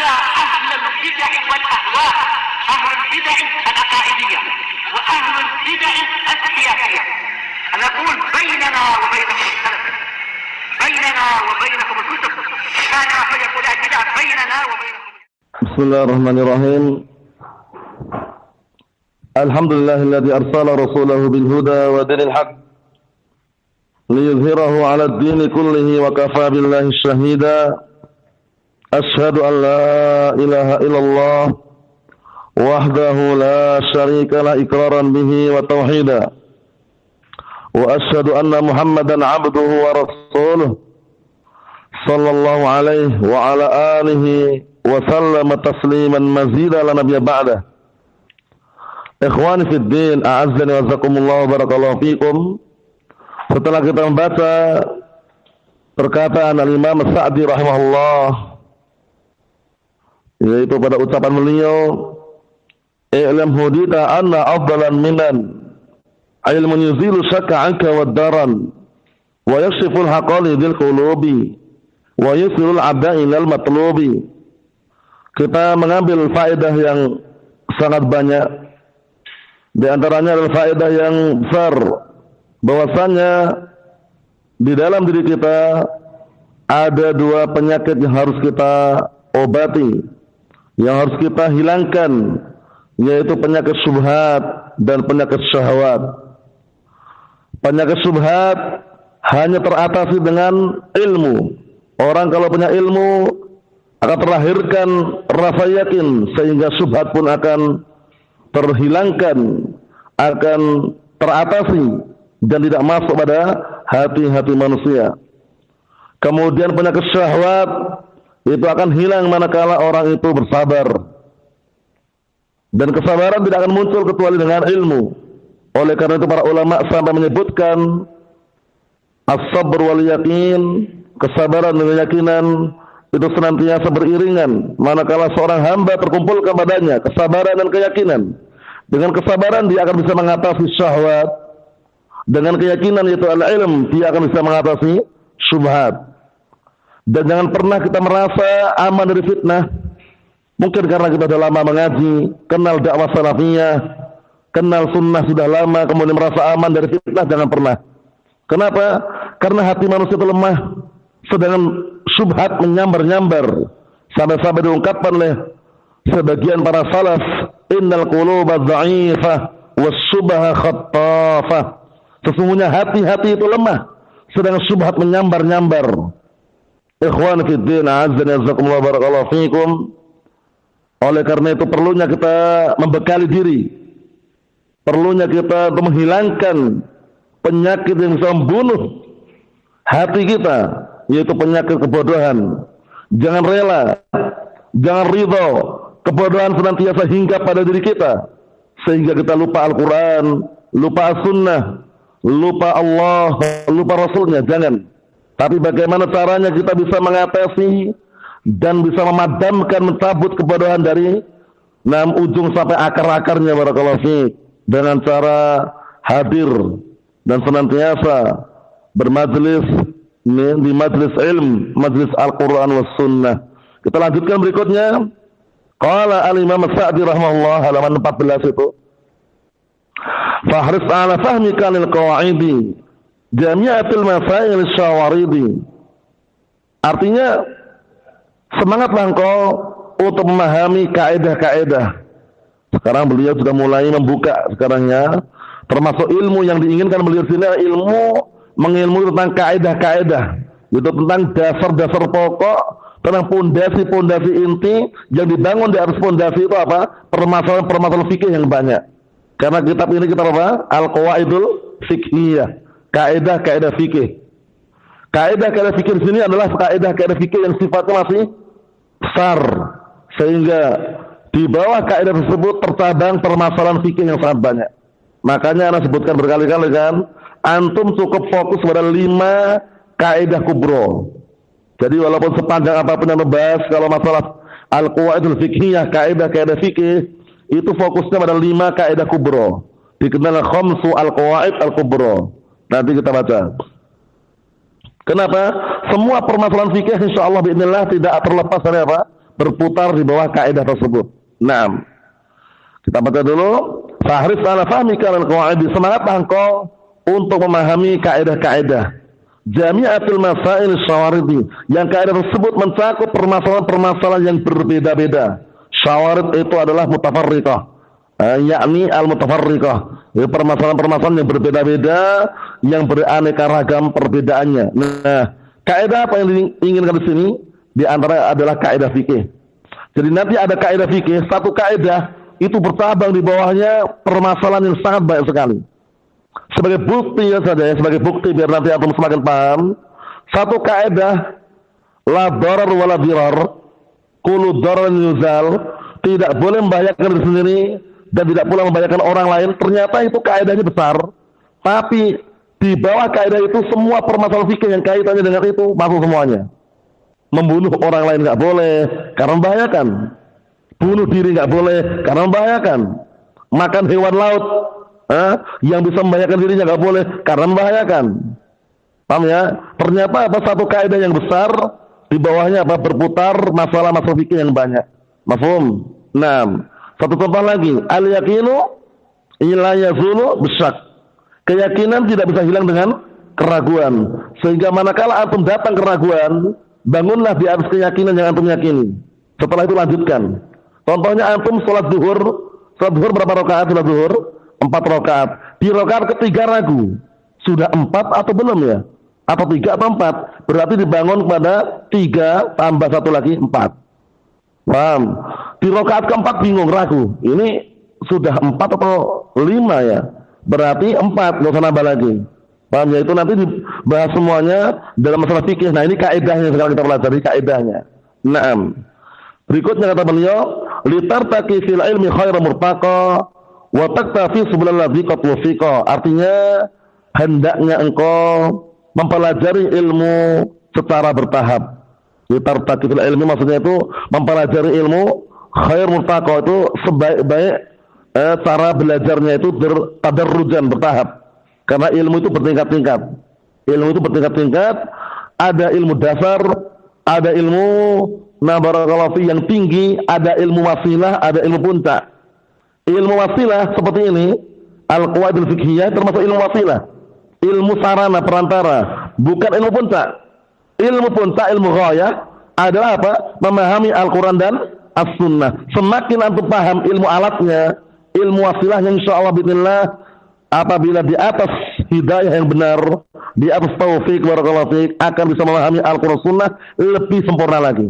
على أهل البدع والأهواء، أهل البدع العقائدية وأهل البدع السياسية. نقول بيننا وبينكم السلف، بيننا وبينكم الكتب، كان فيقول البدع بيننا وبينكم. بسم الله الرحمن الرحيم. الحمد لله الذي أرسل رسوله بالهدى ودين الحق ليظهره على الدين كله وكفى بالله شهيدا. أشهد أن لا إله إلا الله وحده لا شريك له إقرارا به وتوحيدا، وأشهد أن محمدا عبده ورسوله صلى الله عليه وعلى آله وسلم تسليما مزيدا لا نبي بعده. Ikhwani fid din, a'azzani wa jazakumullah wa barakallahu fikum. Setelah kita membaca perkataan Al-Imam Sa'di rahimahullah, yaitu pada ucapan beliau, "I'lam hudita anna afdalan minan ilmun yuzilu syakka 'anka wad-daran wa yakshiful haqali dzil qulubi wa yusilul 'abda ilal matlubi." Kita mengambil faedah yang sangat banyak. Di antaranya adalah faedah yang besar, bahwasanya di dalam diri kita ada dua penyakit yang harus kita obati, yang harus kita hilangkan, yaitu penyakit syubhat dan penyakit syahwat. Penyakit syubhat hanya teratasi dengan ilmu. Orang kalau punya ilmu akan terlahirkan rasa yakin, sehingga syubhat pun akan terhilangkan, akan teratasi dan tidak masuk pada hati-hati manusia. Kemudian penyakit syahwat itu akan hilang manakala orang itu bersabar. Dan kesabaran tidak akan muncul kecuali dengan ilmu. Oleh karena itu para ulama sampai menyebutkan as-sabr wal yakin, kesabaran dan keyakinan itu senantiasa beriringan. Manakala seorang hamba terkumpulkan padanya kesabaran dan keyakinan, dengan kesabaran dia akan bisa mengatasi syahwat, dengan keyakinan yaitu al-ilm dia akan bisa mengatasi syubhat. Dan jangan pernah kita merasa aman dari fitnah. Mungkin karena kita sudah lama mengaji, kenal dakwah salafiyah, kenal sunnah sudah lama, kemudian merasa aman dari fitnah. Jangan pernah. Kenapa? Karena hati manusia itu lemah, sedangkan syubhat menyambar-nyambar. Sampai-sampai diungkapkan oleh sebagian para salaf, innal quluba dha'ifah was-subha khattafah. Sesungguhnya hati-hati itu lemah, sedang syubhat menyambar-nyambar. Ikhwan fid din, a'azzani jazakumullah barakallahu fikum. Oleh karena itu perlunya kita membekali diri, perlunya kita untuk menghilangkan penyakit yang bisa membunuh hati kita, yaitu penyakit kebodohan. Jangan rela, jangan ridho kebodohan senantiasa hinggap pada diri kita, sehingga kita lupa Al-Quran, lupa As-Sunnah, lupa Allah, lupa Rasulnya. Jangan. Tapi bagaimana caranya kita bisa mengatasi dan bisa memadamkan, mencabut kebodohan dari ujung sampai akar-akarnya, barakallahu fiik, dengan cara hadir dan senantiasa bermajlis di majlis ilm, majlis Al-Quran was Sunnah. Kita lanjutkan berikutnya. Qala al-Imam Sa'di rahimahullah, halaman 14 itu, fahris ala fahmika lil qawaidi jami'atil masail syawaridi. Artinya semangatlah engkau untuk memahami kaidah-kaidah. Sekarang beliau sudah mulai membuka sekarangnya, termasuk ilmu yang diinginkan beliau sini, ilmu mengilmui tentang kaidah-kaidah, itu tentang dasar-dasar pokok, tentang pondasi-pondasi inti yang dibangun di atas pondasi itu apa? Permasalahan-permasalahan fikih yang banyak. Karena kitab ini kitab apa? Al-Qawaidul Fiqhiyah, kaidah-kaidah fikih. Kaidah-kaidah fikih di sini adalah kaidah-kaidah fikih yang sifatnya masih besar, sehingga di bawah kaidah tersebut tercabang permasalahan fikih yang sangat banyak. Makanya Anda sebutkan berkali-kali kan, antum cukup fokus pada 5 kaidah kubro. Jadi walaupun sepanjang apapun yang membahas, kalau masalah Al-Qawaidul Fiqhiyah, kaidah-kaidah fikih, itu fokusnya pada 5 kaidah kubro. Dikenal khamsu al-qawaid al-kubro. Nanti kita baca. Kenapa? Semua permasalahan fikih insyaallah biidznillah tidak terlepas dari apa? berputar di bawah kaidah tersebut. Naam. Kita baca dulu. Fahris ala fahmika al-qawaid. Semangatlah engkau untuk memahami kaidah-kaidah. Jami'atul masail syawaridi. Yang kaidah tersebut mencakup permasalahan-permasalahan yang berbeda-beda. Syawarid itu adalah mutafarriqah. Yakni al-mutafarriqah. Permasalahan-permasalahan yang berbeda-beda, yang beraneka ragam perbedaannya. Nah, kaidah apa yang diinginkan di sini? Di antara adalah kaidah fikih. Jadi nanti ada kaidah fikih, satu kaidah itu bercabang di bawahnya permasalahan yang sangat banyak sekali. Sebagai bukti saja ya, sebagai bukti biar nanti antum semakin paham. Satu kaidah la darar wala dirar, kullu darar yuzal, tidak boleh membahayakan diri sendiri dan tidak pula membahayakan orang lain. Ternyata itu kaidahnya besar, tapi di bawah kaidah itu semua permasalahan fikih yang kaitannya dengan itu masuk semuanya. Membunuh orang lain nggak boleh karena membahayakan. Bunuh diri nggak boleh karena membahayakan. Makan hewan laut yang bisa membahayakan dirinya nggak boleh karena membahayakan. Paham ya? Ternyata apa satu kaidah yang besar di bawahnya apa berputar masalah-masalah fikih yang banyak. Mafhum? Nah, satu contoh lagi, al-yaqinu illa yazulu bisyak. Keyakinan tidak bisa hilang dengan keraguan. Sehingga manakala antum datang keraguan, bangunlah di atas keyakinan yang antum yakini. Setelah itu lanjutkan. Contohnya antum sholat zuhur berapa rakaat sholat zuhur? 4 rakaat. Di rakaat ketiga ragu, sudah 4 atau belum ya? Atau 3 atau 4? Berarti dibangun kepada 3 tambah 1 lagi 4. Paham? Di rakaat keempat bingung, ragu. Ini sudah 4 atau 5 ya? Berarti 4, nggak usah nambah lagi. Paham ya? Itu nanti dibahas semuanya dalam masalah fikih. Nah, ini kaidahnya sekarang kita pelajari kaidahnya. Naam. Berikutnya kata beliau, litartaqi fil ilmi khairu murtaqa wa taktafi subulal ladzi qad wufiqa. Artinya hendaknya engkau mempelajari ilmu secara bertahap. Litartaqi fil ilmi maksudnya itu mempelajari ilmu khair murtaqa, itu sebaik-baik cara belajarnya itu tadarrujan, bertahap. Karena ilmu itu bertingkat-tingkat. Ilmu itu bertingkat-tingkat. Ada ilmu dasar, ada ilmu barakallahu fi yang tinggi, ada ilmu wasilah, ada ilmu puncak. Ilmu wasilah seperti ini, al-qawaidul fiqhiyah termasuk ilmu wasilah. Ilmu sarana perantara, bukan ilmu puncak. Ilmu puncak, ilmu ghayah adalah apa? Memahami Al-Quran dan As-Sunnah. Semakin antum paham ilmu alatnya, ilmu wasilahnya insyaallah bismillah, apabila di atas hidayah yang benar, di atas taufik barakallahu fiik, akan bisa memahami Al-Quran Sunnah lebih sempurna lagi.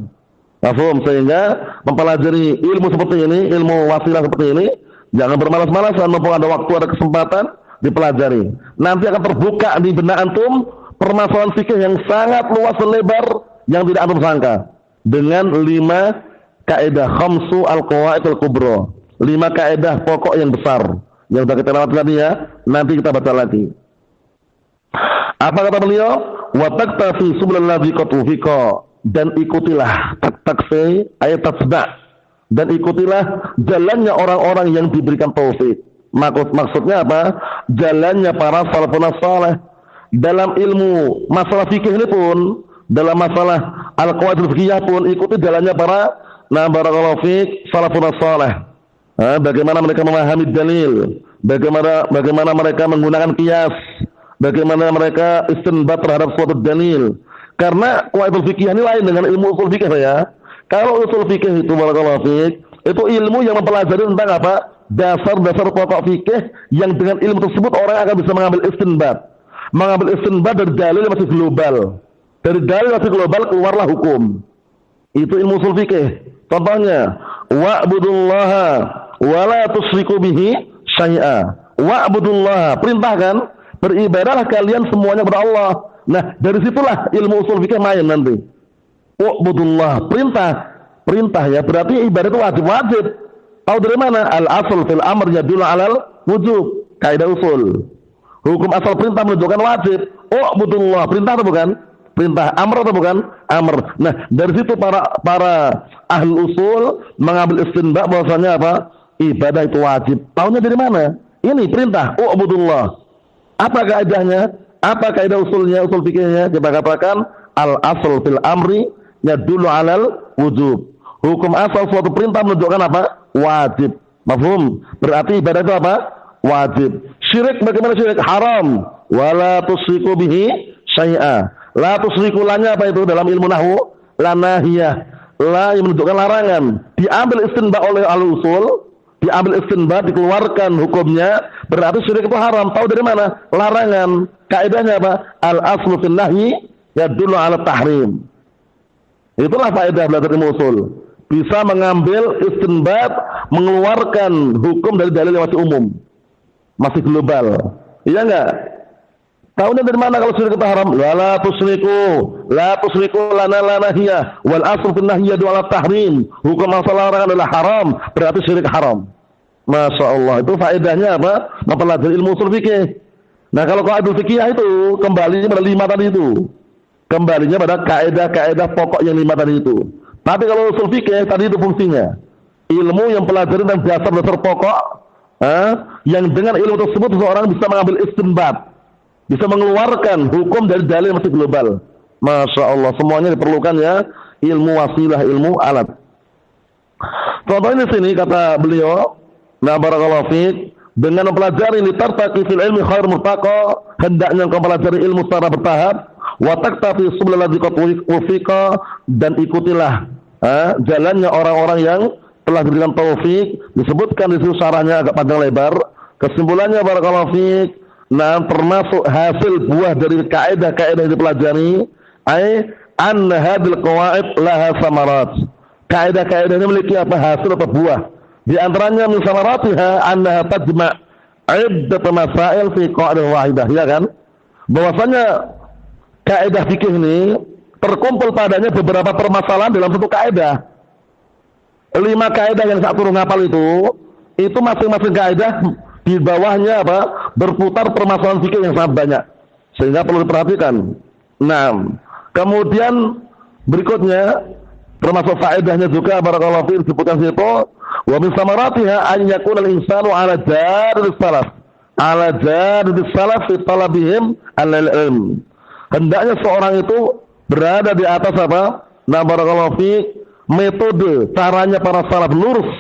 Mafhum? Sehingga mempelajari ilmu seperti ini, ilmu wasilah seperti ini, jangan bermalas-malasan, mumpung ada waktu, ada kesempatan, dipelajari. Nanti akan terbuka di benak antum permasalahan fikih yang sangat luas dan lebar yang tidak antum sangka. Dengan 5 kaidah khamsu al-qawaid al-kubra. 5 kaidah pokok yang besar. Yang sudah kita lewati tadi ya, nanti kita baca lagi. Apa kata beliau? Wa taktafi subulal ladzi qad wufiqa. Dan ikutilah takfi ayat tasda, dan ikutilah jalannya orang-orang yang diberikan taufik. Maksudnya apa? Jalannya para salafun saleh dalam ilmu masalah fikih ini pun, dalam masalah al-qawaidul fiqhiyah pun ikuti jalannya para barakallahu fiik salafun saleh. Bagaimana mereka memahami dalil, bagaimana mereka menggunakan qiyas, bagaimana mereka istinbat terhadap suatu dalil. Karena qawaidul fikih ini lain dengan ilmu usul fikih ya. Kalau usul fikih itu barakallahu fiik, itu ilmu yang mempelajari tentang apa? Dasar-dasar pokok fikih yang dengan ilmu tersebut orang akan bisa mengambil istinbat. Mengambil istinbat dari dalil yang masih global. Dari dalil yang masih global keluarlah hukum. Itu ilmu usul fikih. Contohnya, wa'budullaha wa la tusyriku bihi syai'a. Wa'budullaha, perintahkan beribadahlah kalian semuanya kepada Allah. Nah, dari situlah ilmu usul fikih main nanti. Wa'budullah, perintah ya, berarti ibadah itu wajib-wajib. Tahu dari mana? Al-asl fil amr yadullu 'alal wujub. Kaidah usul. Hukum asal perintah menunjukkan wajib. Wa'budullah, perintah atau bukan? Perintah. Amr atau bukan? Amr. Nah, dari situ para ahli usul mengambil istinbat bahwasanya apa? Ibadah itu wajib. Tahunya dari mana? Ini perintah. Wa'budullah. Apa kaidahnya? Apa kaidah usulnya, usul fikihnya? Kita katakan al-asl fil amri yadullu 'alal wujub. Hukum asal suatu perintah menunjukkan apa? Wajib. Mafhum? Berarti ibadah itu apa? Wajib. Syirik bagaimana syirik? Haram. Wala tusyriku bihi syai'a. La tusyriku lanya apa itu dalam ilmu nahwu? La nahiyah. La yang menunjukkan larangan. Diambil istinbat oleh al-usul, diambil istinbat, dikeluarkan hukumnya, berarti syirik itu haram. Tahu dari mana? Larangan. Kaidahnya apa? Al-aslu fil nahyi yadullu ala tahrim. Itulah faedah belajar ilmu usul. Bisa mengambil istinbat, mengeluarkan hukum dari dalil yang masih umum, masih global. Iya enggak? Tahunya dari mana kalau syirik itu haram? La tusriku lana lanahiyah wal aslu fil nahyi yadullu ala tahrim. Hukum asal larangan adalah haram, berarti syirik haram. Masya Allah, itu faedahnya apa? Mempelajari ilmu usul fikih. Nah kalau kaidah fikih itu kembalinya pada 5 tadi itu. Kembalinya pada kaidah-kaidah pokok yang 5 tadi itu. Tapi kalau usul fikih tadi itu fungsinya ilmu yang pelajari dan dasar-dasar pokok, yang dengan ilmu tersebut seseorang bisa mengambil istinbat, bisa mengeluarkan hukum dari dalil yang masih global. Masya Allah, semuanya diperlukan ya, ilmu wasilah, ilmu alat. Contohnya di sini kata beliau, nah barakallahu fiik, dengan mempelajari litartaqi fil ilmi khair murtaqa, hendaknya engkau mempelajari ilmu secara bertahap, wa taktafi subul ladzi qad wufiqa, dan ikutilah jalannya orang-orang yang telah diberikan taufik. Disebutkan di situ syarahnya agak panjang lebar. Kesimpulannya barakallahu fiik, nah termasuk hasil buah dari kaidah-kaidah yang dipelajari, ai an hadil qawaid laha samarat. Kaidah-kaidah ini memiliki apa? Hasil atau buah. Di antaranya min samaratiha annaha tajma' iddat masail fi qaidah wahidah, ya kan? Bahwasanya kaidah fikih ini terkumpul padanya beberapa permasalahan dalam satu kaidah. 5 kaidah yang saya turun ngapal itu masing-masing kaidah di bawahnya apa? Berputar permasalahan fikih yang sangat banyak. Sehingga perlu diperhatikan. Nah, kemudian berikutnya termasuk faedahnya juga barakallahu fiik disebutkan situ, wa min samaratiha an yakuna al-insanu ala jadid salaf. Ala jadid salaf fi talabihim al-ilm. Hendaknya seorang itu berada di atas apa? Nah barakallahu fiik, metode caranya para salaf lurus.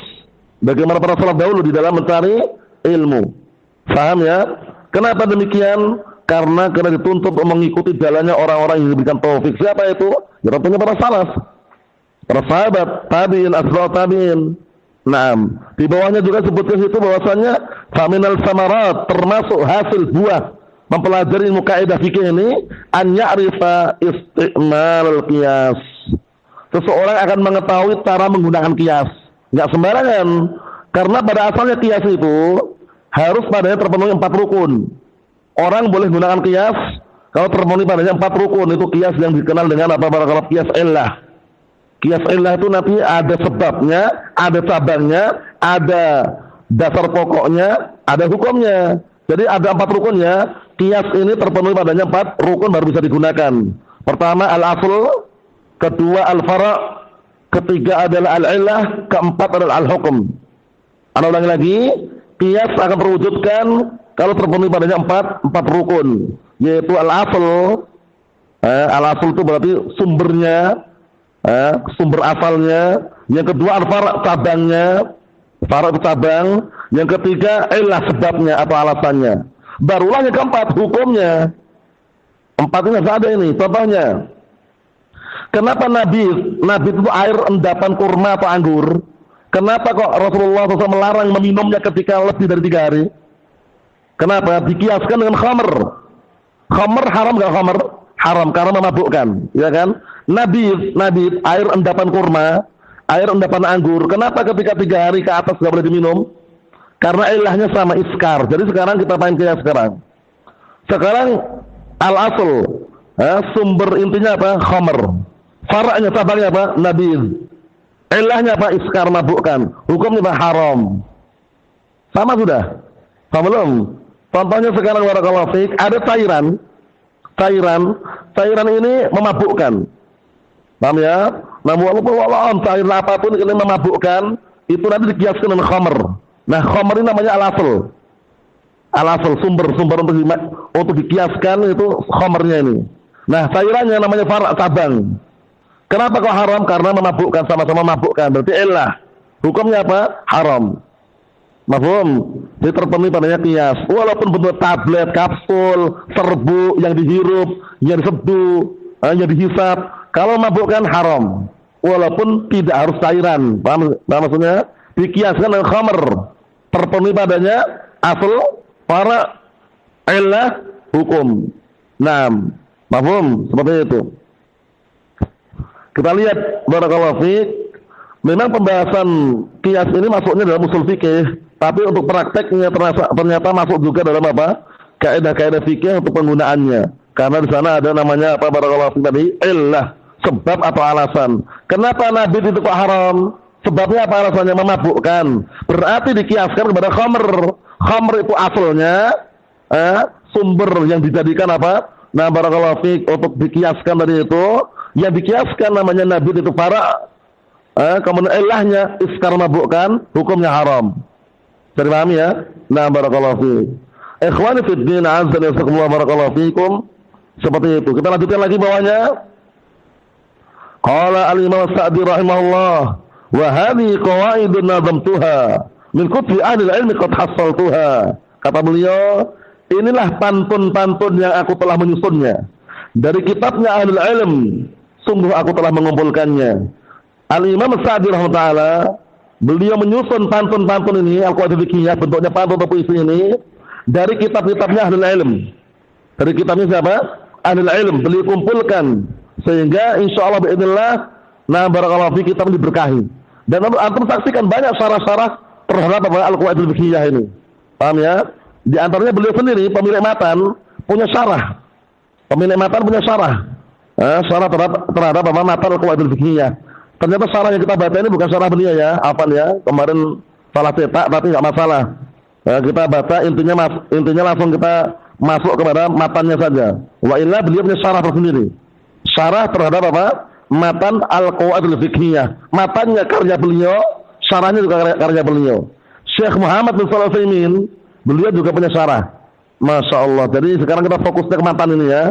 Bagaimana para salaf dahulu di dalam mencari ilmu. Paham ya? Kenapa demikian? Karena dituntut untuk mengikuti jalannya orang-orang yang diberikan taufik. Siapa itu? Ya tentunya para salaf. Para sahabat, tabi'in, asbab tabi'in. Naam. Di bawahnya juga sebutkan situ bahwasanya faminal samarat, termasuk hasil buah mempelajari ilmu kaidah fikih ini, an ya'rifa isti'mal qiyas. Seseorang akan mengetahui cara menggunakan qiyas. Enggak sembarangan. Karena pada asalnya qiyas itu harus padanya terpenuhi 4 rukun. Orang boleh menggunakan qiyas kalau terpenuhi padanya 4 rukun. Itu qiyas yang dikenal dengan apa? Barakallahu qiyas illah. Qiyas illah itu nanti ada sebabnya, ada cabangnya, ada dasar pokoknya, ada hukumnya. Jadi ada 4 rukunnya. Qiyas ini terpenuhi padanya 4 rukun baru bisa digunakan. Pertama al-asl, kedua al-fara', ketiga adalah al-illah, keempat adalah al-hukum. Ana ulangi lagi, qiyas akan terwujudkan kalau terpenuhi padanya 4 rukun, yaitu al-asl. Al-asl itu berarti sumbernya, sumber asalnya. Yang kedua al-fara', cabangnya. Fara' itu cabang. Yang ketiga illah, sebabnya atau alasannya. Barulah yang keempat hukumnya. 4 ini ada ini. Contohnya, kenapa Nabi itu air endapan kurma atau anggur? Kenapa kok Rasulullah SAW melarang meminumnya ketika lebih dari 3 hari? Kenapa? Dikiaskan dengan khamr. Khamr haram gak khamr? Haram karena memabukkan, ya kan? Nabi air endapan kurma, air endapan anggur. Kenapa ketika 3 hari ke atas gak boleh diminum? Karena ilahnya sama, iskar. Jadi sekarang kita main kayak sekarang. Sekarang al-asl, sumber intinya apa? Khamr. Fara'nya, cabangnya apa? Nabiz. Ilahnya apa? Iskar, mabukkan. Hukumnya apa? Haram. Sama sudah? Sama belum? Contohnya sekarang barakallahu fiik, ada cairan. Cairan ini memabukkan. Paham ya? Namun walaupun cairan apapun ini memabukkan, itu nanti dikiaskan dengan khamr. Nah, khamr ini namanya al-asl. Al-asl, sumber untuk dikiaskan itu khamrnya ini. Nah, cairannya namanya far', cabang. Kenapa kok haram? Karena memabukkan, sama-sama mabukkan. Berarti illah. Hukumnya apa? Haram. Mafhum? Jadi terpenuhi padanya qiyas. Walaupun bentuk tablet, kapsul, serbuk yang dihirup, yang diseduh, yang dihisap, kalau mabukkan haram. Walaupun tidak harus cairan. Paham maksudnya? Dikiaskan dengan khamr. Terpenuhi padanya asal para illah hukum. Nah, mafhum? Seperti itu. Kita lihat barakallahu fiik, memang pembahasan qiyas ini masuknya dalam usul fikih, tapi untuk prakteknya ternyata masuk juga dalam apa? Kaidah-kaidah fikih untuk penggunaannya. Karena di sana ada namanya apa barakallahu fiik tadi? Illah, sebab atau alasan. Kenapa nabi itu kok haram? Sebabnya apa alasannya? Memabukkan. Berarti dikiaskan kepada khamr. Khamr itu asalnya sumber yang dijadikan apa? Nah barakallahu fiik untuk dikiaskan tadi itu, yang dikiaskan namanya nabi itu para kemudian ilahnya iskar mabukkan, hukumnya haram. Jadi paham ya? Nah barakallahu fiik. Ikhwani fid din, azza wa jalla, barakallahu fiikum. Seperti itu. Kita lanjutkan lagi bawahnya. Qala al-Imam As-Sa'di rahimahullah, wa hadhihi qawaidun nazamtuha min kutubi ahli al-ilmi qad hassaltuha. Kata beliau, inilah pantun-pantun yang aku telah menyusunnya dari kitabnya ahli al-ilm. Sungguh aku telah mengumpulkannya. Al-Imam As-Sa'di rahimahullah, beliau menyusun pantun-pantun ini, al-Qawaidul Fiqhiyah, bentuknya pantun atau puisi ini, dari kitab-kitabnya ahli al-ilm. Dari kitabnya siapa? Ahli al-ilm. Beliau kumpulkan sehingga insyaallah biidznillah, nah barakallahu fi, kitab diberkahi. Dan antum saksikan banyak syarah-syarah terhadap al-Qawaidul Fiqhiyah ini. Paham ya? Di antaranya beliau sendiri pemilik matan punya syarah. Pemilik matan punya syarah. Syarah terhadap apa? Matan al-Qawaidul Fiqhiyah. Ternyata syarah yang kita baca ini bukan syarah beliau ya, hafal ya. Kemarin salah cetak tapi enggak masalah. Kita baca intinya langsung kita masuk kepada matannya saja. Wa illa beliau punya syarah tersendiri. Syarah terhadap apa? Matan al-Qawaidul Fiqhiyah. Matannya karya beliau, syarahnya juga karya beliau. Syekh Muhammad bin Shalih Al-Utsaimin, beliau juga punya syarah. Masya Allah. Jadi sekarang kita fokusnya ke matan ini ya.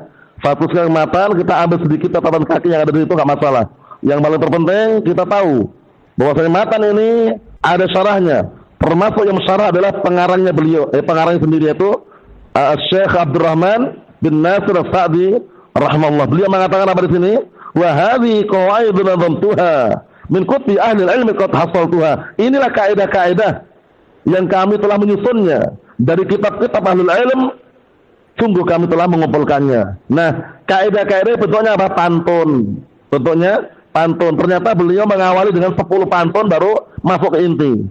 Fokus ke matan, kita ambil sedikit catatan kaki yang ada di situ, nggak masalah. Yang paling terpenting kita tahu bahwasanya matan ini ada syarahnya. Termasuk yang syarah adalah pengarangnya beliau, pengarangnya sendiri itu Syekh Abdurrahman bin Nasir As-Sa'di rahimahullah. Beliau mengatakan apa di sini? Wa hadhihi qawaidun nazamtuha min kutubi ahli al-ilmi qad hassaltuha. Inilah kaidah-kaidah yang kami telah menyusunnya dari kitab-kitab ahli al-ilm. Sungguh kami telah mengumpulkannya. Nah, kaidah-kaidah bentuknya apa? Pantun. Bentuknya pantun. Ternyata beliau mengawali dengan 10 pantun baru masuk ke inti.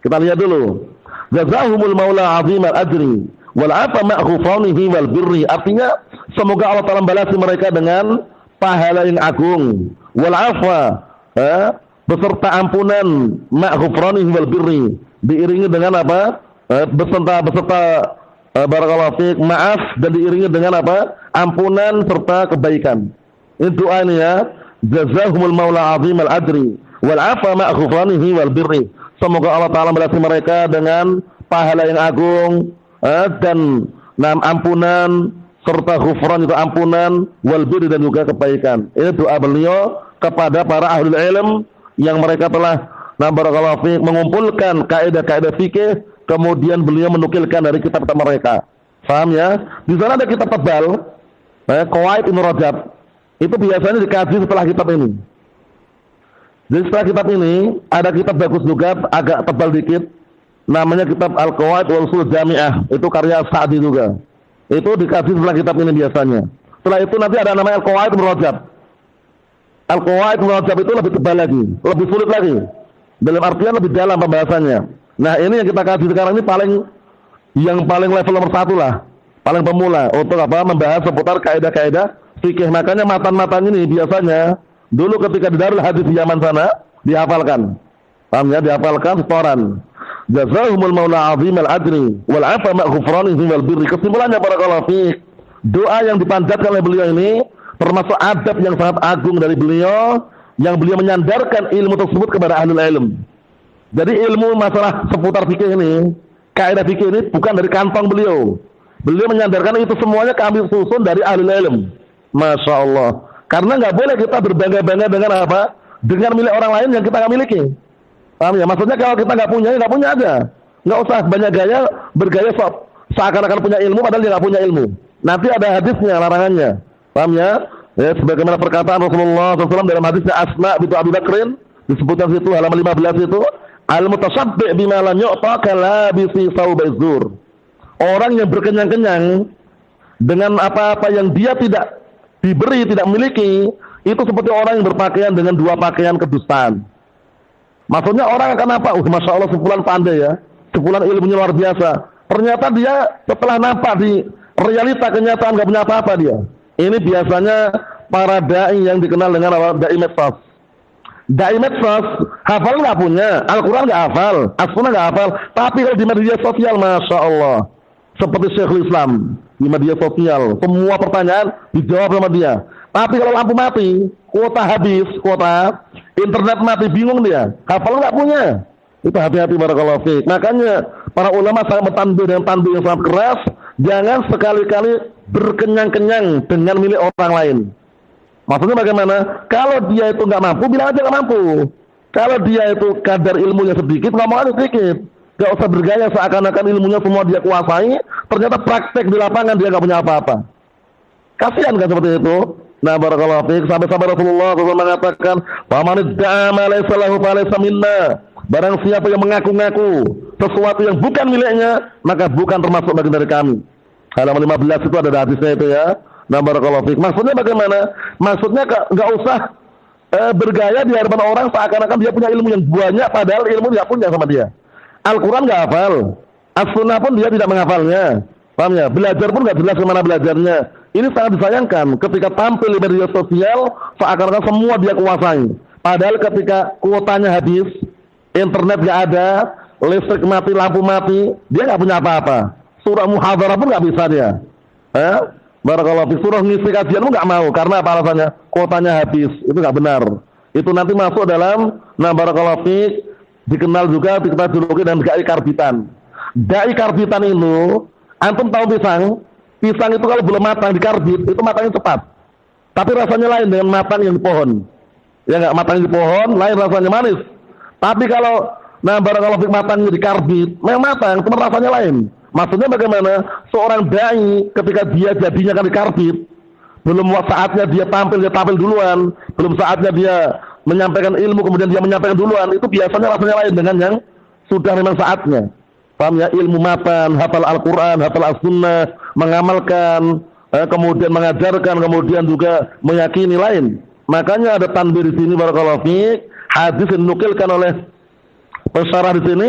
Kita lihat dulu. Jazahumul maula azimal ajri wal afa ma'ghufranihi wal birri. Artinya semoga Allah Ta'ala membalasi mereka dengan pahala yang agung. Wal afa beserta ampunan ma'ghufranihi wal birri. Diiringi dengan apa? Beserta barakallahu fiik, maaf, dan diiringi dengan apa? Ampunan serta kebaikan. Ini doa ini ya. Jazahumul maula azimal ajri wal afa ma ghufranihi wal birri. Semoga Allah Ta'ala membalasi mereka dengan pahala yang agung dan ampunan serta ghufran itu ampunan, wal birri dan juga kebaikan. Ini doa beliau kepada para ahli ilm yang mereka telah barakallahu fiik mengumpulkan kaidah-kaidah fikih. Kemudian beliau menukilkan dari kitab-kitab mereka. Paham ya? Di sana ada kitab tebal, Qawaid Ibn Rajab. Itu biasanya dikaji setelah kitab ini. Jadi setelah kitab ini ada kitab bagus juga, agak tebal dikit. Namanya kitab Al-Qawaid wal Ushul Jami'ah. Itu karya Sa'di juga. Itu dikaji setelah kitab ini biasanya. Setelah itu nanti ada namanya Al-Qawaid Ibn Rajab. Al-Qawaid Ibn Rajab itu lebih tebal lagi, lebih sulit lagi. Dalam artian lebih dalam pembahasannya. Nah ini yang kita kaji sekarang ini yang paling level nomor 1 lah, paling pemula untuk apa? Membahas seputar kaidah-kaidah fikih. Makanya matan-matan ini biasanya dulu ketika di Darul Hadis di zaman sana dihafalkan, paham ya? Dihafalkan setoran. Jazahumul maula azimal ajri wal afa ma ghufranihi wal birri. Kesimpulannya barakallahu fiik, doa yang dipanjatkan oleh beliau ini termasuk adab yang sangat agung dari beliau, yang beliau menyandarkan ilmu tersebut kepada ahlul ilm. Jadi ilmu masalah seputar fikih ini, kaidah fikih ini bukan dari kantong beliau. Beliau menyandarkan itu semuanya kami susun dari ahli ilm. Masya Allah. Karena nggak boleh kita berbangga-bangga dengan apa? Dengan milik orang lain yang kita nggak miliki. Paham ya? Maksudnya kalau kita nggak punya, ya nggak punya aja. Nggak usah banyak gaya, bergaya seakan-akan punya ilmu padahal dia nggak punya ilmu. Nanti ada hadisnya, larangannya. Paham ya? Ya, sebagaimana perkataan Rasulullah SAW dalam hadisnya Asma bintu Abi Bakrin, disebutkan situ halaman 15 itu, al-mutasabbi' bima lam yu'ta kalabisi saubaiz zur. Orang yang berkenyang-kenyang dengan apa-apa yang dia tidak diberi, tidak memiliki, itu seperti orang yang berpakaian dengan dua pakaian kedustaan. Maksudnya orang akan apa? Masya Allah, sepulan pandai ya, sepulan ilmunya luar biasa. Ternyata dia setelah nampak di realita kenyataan nggak punya apa-apa dia. Ini biasanya para dai yang dikenal dengan dai medsos. Dai medsos, hafal nggak punya, Al-Quran nggak hafal, As-Sunnah nggak hafal, tapi kalau di media sosial, Masya Allah, seperti Syekhul Islam di media sosial, semua pertanyaan dijawab sama dia. Tapi kalau lampu mati, kuota habis, kuota internet mati, bingung dia, hafal nggak punya. Itu hati-hati barakallahu fiik. Makanya para ulama sangat bertanbih dengan tanbih yang sangat keras, jangan sekali-kali berkenyang-kenyang dengan milik orang lain. Maksudnya bagaimana? Kalau dia itu nggak mampu, bilang aja nggak mampu. Kalau dia itu kadar ilmunya sedikit, ngomong aja sedikit. Gak usah bergaya seakan-akan ilmunya semua dia kuasai, ternyata praktek di lapangan dia nggak punya apa-apa. Kasihan kan seperti itu. Nah, barakallahu fiik, sampai-sampai Rasulullah SAW mengatakan, "Faman idda'a ma laysa lahu falaysa minna." Barang siapa yang mengaku-ngaku sesuatu yang bukan miliknya, maka bukan termasuk bagian dari kami. Halaman 15 itu ada hadisnya itu ya. Nah, barakallahu fiik. Maksudnya bagaimana? Maksudnya nggak usah bergaya di hadapan orang seakan-akan dia punya ilmu yang banyak, padahal ilmu nggak punya sama dia. Al-Quran nggak hafal, As-Sunnah pun dia tidak menghafalnya. Paham ya? Belajar pun nggak jelas kemana belajarnya. Ini sangat disayangkan ketika tampil di media sosial seakan-akan semua dia kuasai. Padahal ketika kuotanya habis, internet nggak ada, listrik mati, lampu mati, dia nggak punya apa-apa. Surah muhadharah pun nggak bisa dia. Barakallahu fiik, surah ngisi kajian pun nggak mau. Karena apa alasannya? Kuotanya habis. Itu nggak benar. Itu nanti masuk dalam, nah barakallahu fiik, dikenal juga kita juluki dengan dai karbitan. Dai karbitan itu, antum tahu pisang? Pisang itu kalau belum matang di karbit, itu matangnya cepat. Tapi rasanya lain dengan matang yang di pohon. Ya nggak, matang di pohon, lain rasanya manis. Tapi kalau, nah barakallahu fiik, matangnya di karbit, memang matang, cuma rasanya lain. Maksudnya bagaimana? Seorang dai ketika dia jadinya kan di karbit, belum saatnya dia tampil duluan, belum saatnya dia menyampaikan ilmu, kemudian dia menyampaikan duluan, itu biasanya rasanya lain dengan yang sudah memang saatnya. Paham ya? Ilmu matan, hafal Al-Quran, hafal As-Sunnah, mengamalkan, kemudian mengajarkan, kemudian juga meyakini lain. Makanya ada tanbir di sini barakallahu fiik, hadis yang dinukilkan oleh pensyarah di sini,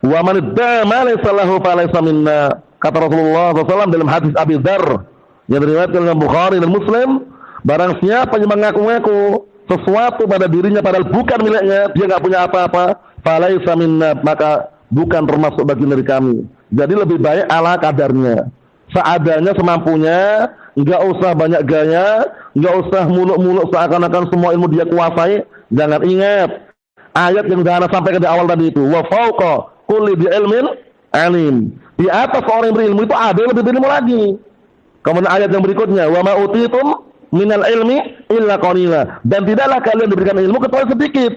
wa man idda'a ma laysa lahu falaysa minna. Kata Rasulullah SAW dalam hadis Abi Dzar yang diriwayatkan oleh Bukhari dan Muslim, barang siapa yang mengaku-ngaku sesuatu pada dirinya padahal bukan miliknya, dia nggak punya apa-apa, falaysa minna, maka bukan termasuk bagian dari kami. Jadi lebih baik ala kadarnya, seadanya, semampunya, nggak usah banyak gaya, nggak usah muluk-muluk seakan-akan semua ilmu dia kuasai. Jangan, ingat ayat yang sudah sampaikan di awal tadi itu, wa fauqa kulli bi ilmin alim. Di atas orang yang berilmu itu ada yang lebih berilmu lagi. Kemudian ayat yang berikutnya, wa ma utitum minal ilmi illa qalila. Dan tidaklah kalian diberikan ilmu kecuali sedikit.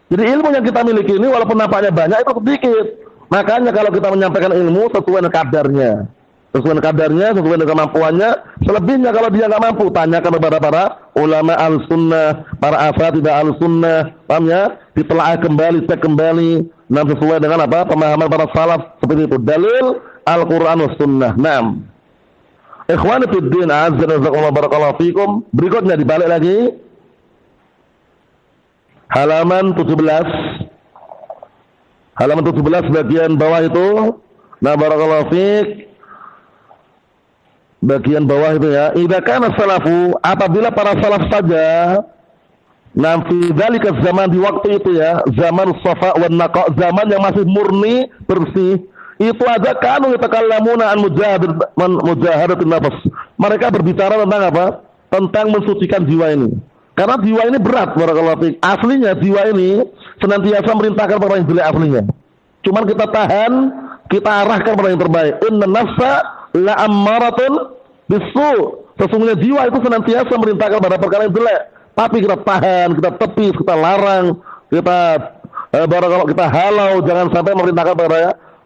Jadi ilmu yang kita miliki ini walaupun nampaknya banyak, itu sedikit. Makanya kalau kita menyampaikan ilmu sesuai dengan kadarnya, sesuai dengan kadarnya, sesuai dengan kemampuannya. Selebihnya kalau dia nggak mampu, tanyakan kepada para ulama al-sunnah, para asatidzah al-sunnah. Paham ya? Ditelaah kembali, cek kembali, nah sesuai dengan apa? Pemahaman para salaf seperti itu. Dalil Al-Quran was sunnah. Naam. Ikhwani fid din, azza wa jalla, barakallahu fikum. Berikutnya dibalik lagi. Halaman 17. Halaman 17 bagian bawah itu. Nah, barakallahu fiik. Bagian bawah itu ya. Idza kana salafu, apabila para salaf saja, nah fi dzalika zaman, di waktu itu ya, zaman safa wan naqa, zaman yang masih murni, bersih, itu aja kanu yatakallamuna an mujahadatin nafs. Mereka berbicara tentang apa? Tentang mensucikan jiwa ini. Karena jiwa ini berat, barakallahu fiik. Aslinya jiwa ini senantiasa merintahkan pada yang jelek aslinya. Cuman kita tahan, kita arahkan pada yang terbaik. Inna nafsa la ammaratun bisu Sesungguhnya jiwa itu senantiasa merintahkan pada perkara yang jelek, tapi kita tahan, kita tepis, kita larang, kita kalau kita halau, jangan sampai merintahkan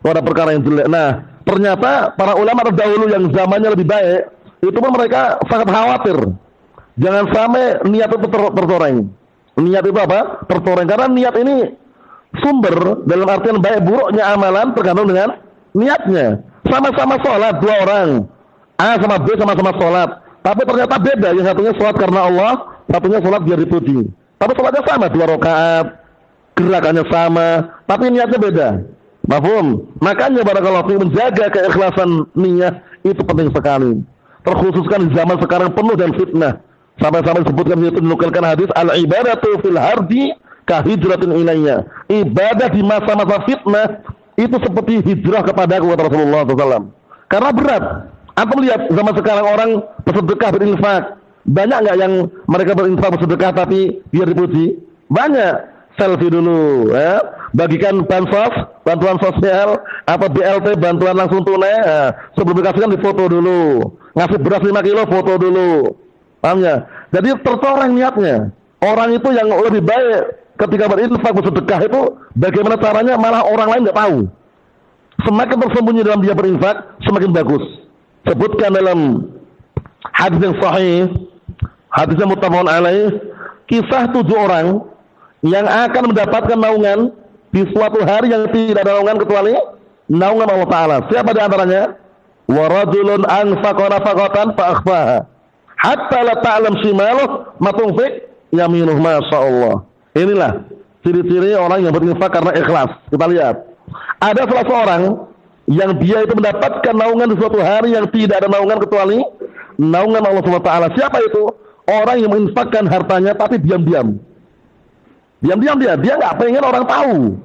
pada perkara yang jelek. Nah, ternyata para ulama terdahulu yang zamannya lebih baik, itu pun mereka sangat khawatir. Jangan sampai niat itu tercoreng. Niat itu apa? Tercoreng. Karena niat ini sumber dalam artian baik buruknya amalan tergantung dengan niatnya. Sama-sama sholat dua orang, A sama B sama-sama sholat, tapi ternyata beda. Yang satunya sholat karena Allah, satunya sholat biar dipuji. Tapi sholatnya sama, 2 rakaat, gerakannya sama, tapi niatnya beda. Mafhum? Makanya barakallahu fiikum, menjaga keikhlasan niat itu penting sekali. Terkhususkan di zaman sekarang penuh dan fitnah. Sampai-sampai disebutkan itu dinukilkan hadis, al-ibadatu fil hardi kahijratin ilayya. Ibadah di masa-masa fitnah itu seperti hijrah kepada kata Rasulullah SAW. Karena berat. Antum lihat zaman sekarang orang bersedekah, berinfak. Banyak nggak yang mereka berinfak bersedekah tapi biar dipuji? Banyak. Selfie dulu, ya. Bagikan bansos, bantuan sosial, apa BLT, bantuan langsung tunai. Sebelum dikasihkan difoto dulu. Ngasih beras 5 kilo, foto dulu. Paham ya? Jadi tercoreng niatnya. Orang itu yang lebih baik ketika berinfak, bersedekah itu bagaimana caranya malah orang lain nggak tahu. Semakin tersembunyi dalam dia berinfak, semakin bagus. Sebutkan dalam hadis yang sahih, hadisnya muttafaqun alaih, kisah 7 orang yang akan mendapatkan naungan di suatu hari yang tidak ada naungan kecuali naungan Allah Ta'ala. Siapa di antaranya? Wa rajulun anfaqa nafaqatan fa akhfaha hatta la ta'lam shimaluhu ma tunfiq yaminuhu, masyaallah. Inilah ciri-ciri orang yang berinfak karena ikhlas. Kita lihat. Ada salah seorang yang dia itu mendapatkan naungan di suatu hari yang tidak ada naungan kecuali naungan Allah SWT. Siapa itu? Orang yang menginfakkan hartanya tapi diam-diam. Diam-diam dia nggak pengen orang tahu,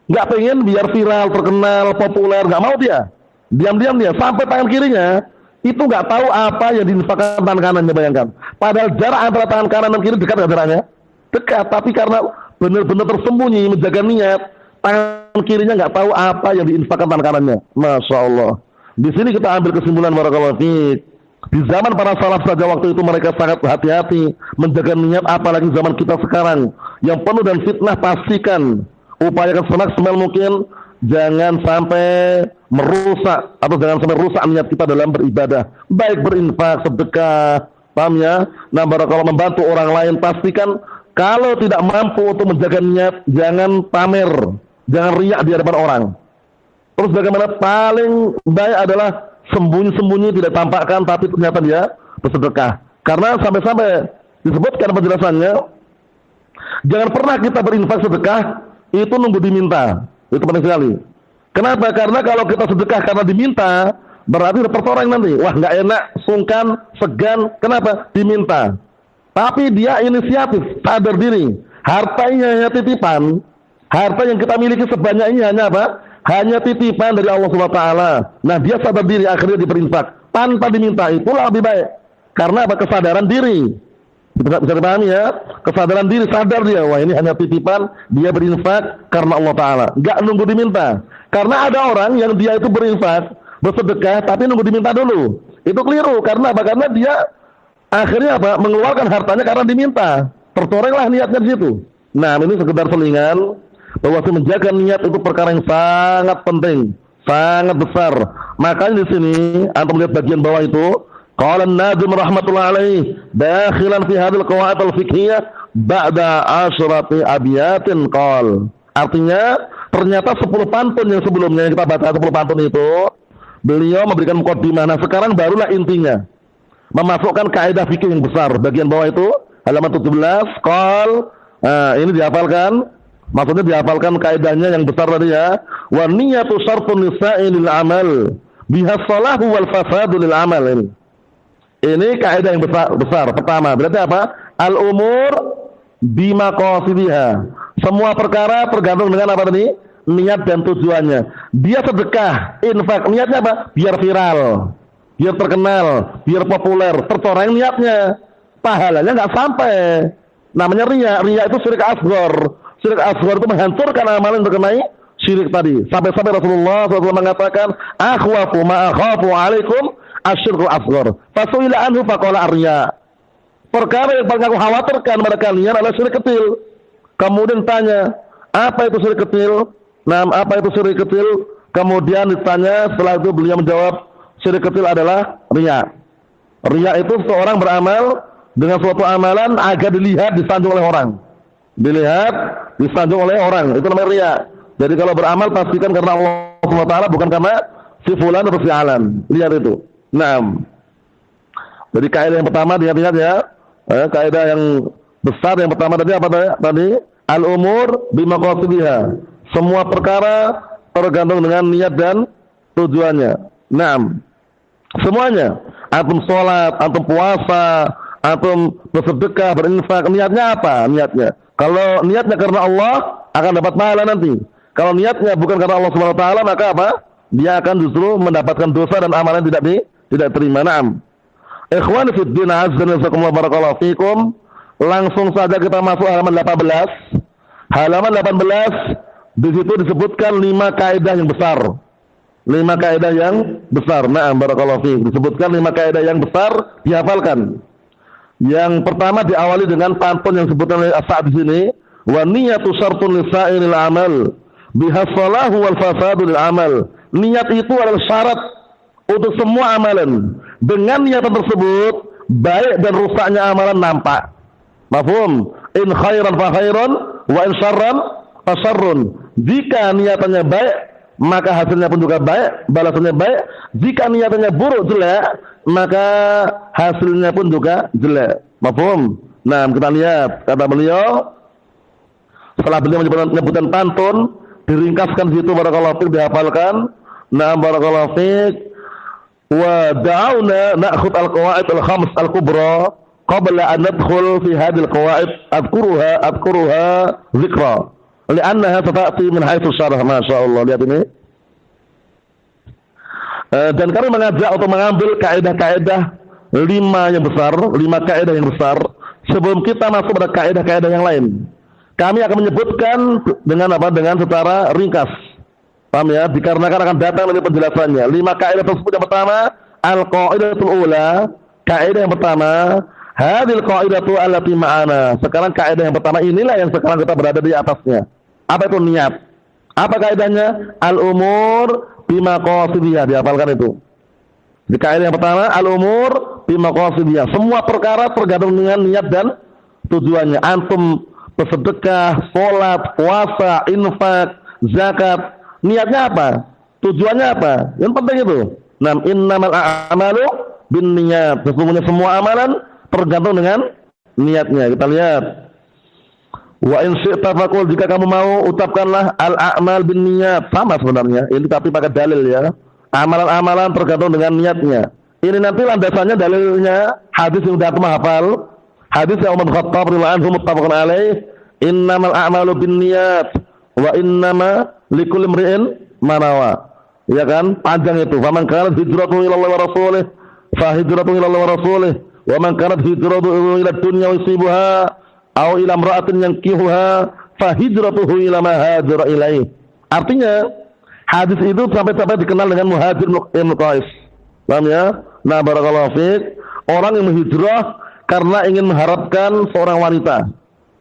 nggak pengen biar viral, terkenal, populer, nggak mau dia. Diam-diam dia sampai tangan kirinya itu nggak tahu apa yang diinfakkan tangan kanannya, bayangkan. Padahal jarak antara tangan kanan dan kiri dekat nggak jaraknya? Dekat, tapi karena benar-benar tersembunyi menjaga niat, tangan kirinya nggak tahu apa yang diinfakkan tangan kanannya. Masya Allah. Di sini kita ambil kesimpulan barakallahu fiik. Di zaman para salaf saja waktu itu mereka sangat hati-hati menjaga niat, apalagi zaman kita sekarang yang penuh dan fitnah. Pastikan upayakan semaksimal mungkin jangan sampai merusak atau jangan sampai rusak niat kita dalam beribadah, baik berinfak, sedekah, paham ya? Nah, barakallahu, membantu orang lain, pastikan kalau tidak mampu untuk menjaga niat, jangan pamer, jangan riak di hadapan orang. Terus bagaimana? Paling baik adalah sembunyi-sembunyi, tidak tampakkan, tapi ternyata dia bersedekah. Karena sampai-sampai disebutkan penjelasannya, jangan pernah kita berinfak sedekah itu nunggu diminta. Itu penting sekali. Kenapa? Karena kalau kita sedekah karena diminta, berarti tercoreng nanti. Wah, nggak enak, sungkan, segan. Kenapa? Diminta. Tapi dia inisiatif, sadar diri. Hartanya hanya titipan. Harta yang kita miliki sebanyak ini hanya apa? Hanya titipan dari Allah SWT. Nah, dia sadar diri, akhirnya diberinfak tanpa diminta. Itulah lebih baik. Karena apa? Kesadaran diri. Bisa dipahami ya? Kesadaran diri, sadar dia, wah ini hanya titipan, dia berinfak karena Allah Ta'ala. Nggak nunggu diminta. Karena ada orang yang dia itu berinfak, bersedekah, tapi nunggu diminta dulu. Itu keliru. Karena apa? Karena dia akhirnya apa? Mengeluarkan hartanya karena diminta. Tercorenglah niatnya di situ. Nah, ini sekedar selingan bahwa menjaga niat itu perkara yang sangat penting, sangat besar. Makanya di sini antum lihat bagian bawah itu, qala an-Najm rahmatullah alaih dakhilan fi hadhil qawaid al-fiqhiyah ba'da 'ashrati abyatin qal. Artinya ternyata 10 pantun yang sebelumnya yang kita baca 10 pantun itu beliau memberikan mukadimah. Nah, sekarang barulah intinya. Memasukkan kaidah fikih yang besar. Bagian bawah itu halaman 17 qal. Nah, ini dihafalkan. Maksudnya dihafalkan kaidahnya yang besar tadi ya. Wa niyatu syartun lisa'i lil amal biha shalahu wal fasadu lil amal. Ini kaidah yang besar. Pertama, berarti apa? Al umur bima qasidiha. Semua perkara tergantung dengan apa tadi? Niat dan tujuannya. Dia sedekah, infak, niatnya apa? Biar viral, biar terkenal, biar populer, tercoreng niatnya. Pahalanya nggak sampai. Namanya riya. Riya itu syirik asghar. Syirik asghar itu menghancurkan amalan terkenai syirik tadi. Sampai-sampai Rasulullah SAW mengatakan, akhwafu ma akhafu alaikum asyirkul asghar. Fasuila anhu faqala arya. Perkara yang paling aku khawatirkan pada kalian adalah syirik kecil. Kemudian tanya, apa itu syirik kecil? Nah, apa itu syirik kecil? Kemudian ditanya, setelah itu beliau menjawab, syirik kecil adalah riya. Riya itu seorang beramal dengan suatu amalan agar dilihat, disanjung oleh orang. Dilihat, disanjung oleh orang. Itu namanya riya. Jadi kalau beramal pastikan karena Allah SWT, bukan karena si fulan atau si alan. Lihat itu. Nah, jadi kaidah yang pertama diingat ya. Kaidah yang besar yang pertama tadi apa tadi? Al-umur bimaqasidiha. Semua perkara tergantung dengan niat dan tujuannya. Nah, semuanya. Antum sholat, antum puasa, antum bersedekah, berinfak. Niatnya apa? Niatnya. Kalau niatnya karena Allah, akan dapat pahala nanti. Kalau niatnya bukan karena Allah SWT, maka apa? Dia akan justru mendapatkan dosa dan amalan tidak terima. Naam. Ikhwan fi din, azza wa jalla, barakallahu fikum. Langsung saja kita masuk halaman 18. Halaman 18 di situ disebutkan 5 kaidah yang besar. 5 kaidah yang besar. Naam, barakallahu fikum. Disebutkan 5 kaidah yang besar, dihafalkan. Yang pertama diawali dengan pantun yang disebutkan oleh As-Sa'di di sini, wa niyatu syartun lisa'iril amal biha shalahu wal fasadu lil amal. Niat itu adalah syarat untuk semua amalan. Dengan niatan tersebut, baik dan rusaknya amalan nampak. Mafhum? In khairan fa khairun wa in syarran fa syarrun. Jika niatannya baik, maka hasilnya pun juga baik, balasannya baik. Jika niatannya buruk, jelek, maka hasilnya pun juga jelek. Mafhum? Nah, kita lihat kata beliau setelah beliau menyebutkan pantun, diringkaskan situ, barakallahu fiik, dihafalkan. Nah, barakallahu fiik. Wa da'awna na'khud al-qawaid al-khams al-kubra qabla an nadkhul fi hadhihi al-qawaid adkuruha dzikra li'annaha tata'ti min haitsu syarah. Masyaallah, lihat ini. Dan kami mengajak untuk mengambil kaidah-kaidah 5 yang besar, 5 kaidah yang besar sebelum kita masuk pada kaidah-kaidah yang lain. Kami akan menyebutkan dengan apa? Dengan secara ringkas. Paham ya? Dikarenakan akan datang dari penjelasannya. 5 kaidah tersebut. Yang pertama, al-qaidatul ula. Kaidah yang pertama, hadil qaidatu allati ma'ana. Sekarang kaidah yang pertama inilah yang sekarang kita berada di atasnya. Apa itu niat? Apa kaidahnya? Al-umur bimaqasidiha, dihafalkan itu. Di kaidah yang pertama, al-umur bimaqasidiha. Semua perkara tergantung dengan niat dan tujuannya. Antum bersedekah, sholat, puasa, infak, zakat, niatnya apa? Tujuannya apa? Yang penting itu. Nam innamal a'malu binniyat. Sesungguhnya semua amalan tergantung dengan niatnya. Kita lihat. Wa in syi'ta faqul, jika kamu mau ucapkanlah al-a'mal binniyat. Sama sebenarnya. Ini tapi pakai dalil ya. Amalan-amalan tergantung dengan niatnya. Ini nanti landasannya dalilnya hadis yang sudah hafal. Hadis yang Umar Khattab radhiyallahu anhu muttafaqun alaih, innamal a'malu binniyat wa innama likulli imri'in ma nawa. Ya kan? Panjang itu. Faman kanat hijratuhu ila Allah wa rasulih fa hijratuhu ila Allah wa rasulih, wa man kanat hijratuhu ila dunya yusibuha aw ila imra'atin yankihuha fa hijratuhu ila ma hajara ilaih. Artinya hadis itu sampai-sampai dikenal dengan Muhajir Ibn Qais. Paham ya? Nah, barakallahu fiik, orang yang menghijrah karena ingin mengharapkan seorang wanita.